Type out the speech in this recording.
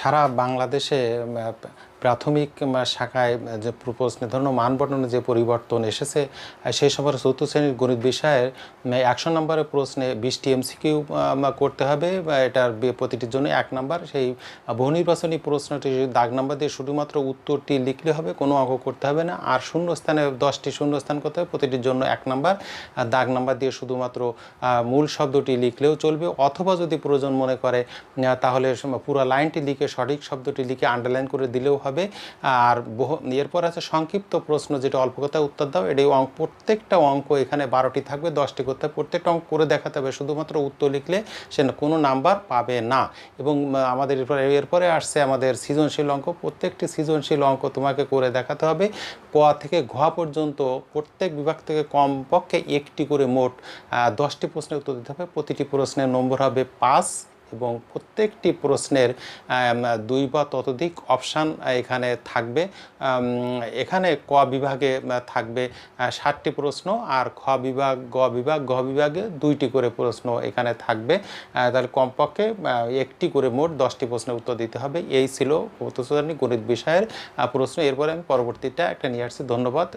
সারা বাংলাদেশে প্রাথমিক শাখায় যে প্রশ্নে ধরুন মানবন্টনে যে পরিবর্তন এসেছে সেই সময় চতুর্থ শ্রেণীর গণিত বিষয়ের 100 নম্বরের প্রশ্নে 20টি এমসিকিউ করতে হবে। এটার প্রতিটির জন্য 1 নাম্বার। সেই বহু নির্বাচনী প্রশ্নটি দাগ নাম্বার দিয়ে শুধুমাত্র উত্তরটি লিখলে হবে, কোনো অঙ্ক করতে হবে না। আর শূন্যস্থানে 10টি শূন্যস্থান করতে হবে, প্রতিটির জন্য 1 নাম্বার। দাগ নাম্বার দিয়ে শুধুমাত্র মূল শব্দটি লিখলেও চলবে, অথবা যদি প্রয়োজন মনে করে তাহলে পুরো লাইনটি লিখে সঠিক শব্দটি লিখে আন্ডারলাইন করে দিলেও হবে। আর এরপর আছে সংক্ষিপ্ত প্রশ্ন, যেটা অল্প কথায় উত্তর দাও। এটি প্রত্যেকটা অঙ্ক এখানে 12টি থাকবে, 10টি করতে হবে, প্রত্যেকটা অঙ্ক করে দেখাতে হবে, শুধুমাত্র উত্তর লিখলে সে কোনো নাম্বার পাবে না। এবং আমাদের এরপরে আসছে আমাদের সৃজনশীল অঙ্ক। প্রত্যেকটি সৃজনশীল অঙ্ক তোমাকে করে দেখাতে হবে। ক থেকে ঘ পর্যন্ত প্রত্যেক বিভাগ থেকে কমপক্ষে একটি করে মোট 10টি প্রশ্নের উত্তর দিতে হবে। প্রতিটি প্রশ্নের নম্বর হবে 5 এবং প্রত্যেকটি প্রশ্নের 2 বা ততোধিক অপশান এখানে থাকবে। এখানে ক বিভাগে থাকবে 60টি প্রশ্ন, আর খ বিভাগ, গ বিভাগ, ঘ বিভাগে 2টি করে প্রশ্ন এখানে থাকবে। তাহলে কমপক্ষে একটি করে মোট 10টি প্রশ্নের উত্তর দিতে হবে। এই ছিল চতুর্থ শ্রেণীর গণিত বিষয়ের প্রশ্ন। এরপরে আমি পরবর্তীটা একটা নিয়ে আসছি। ধন্যবাদ।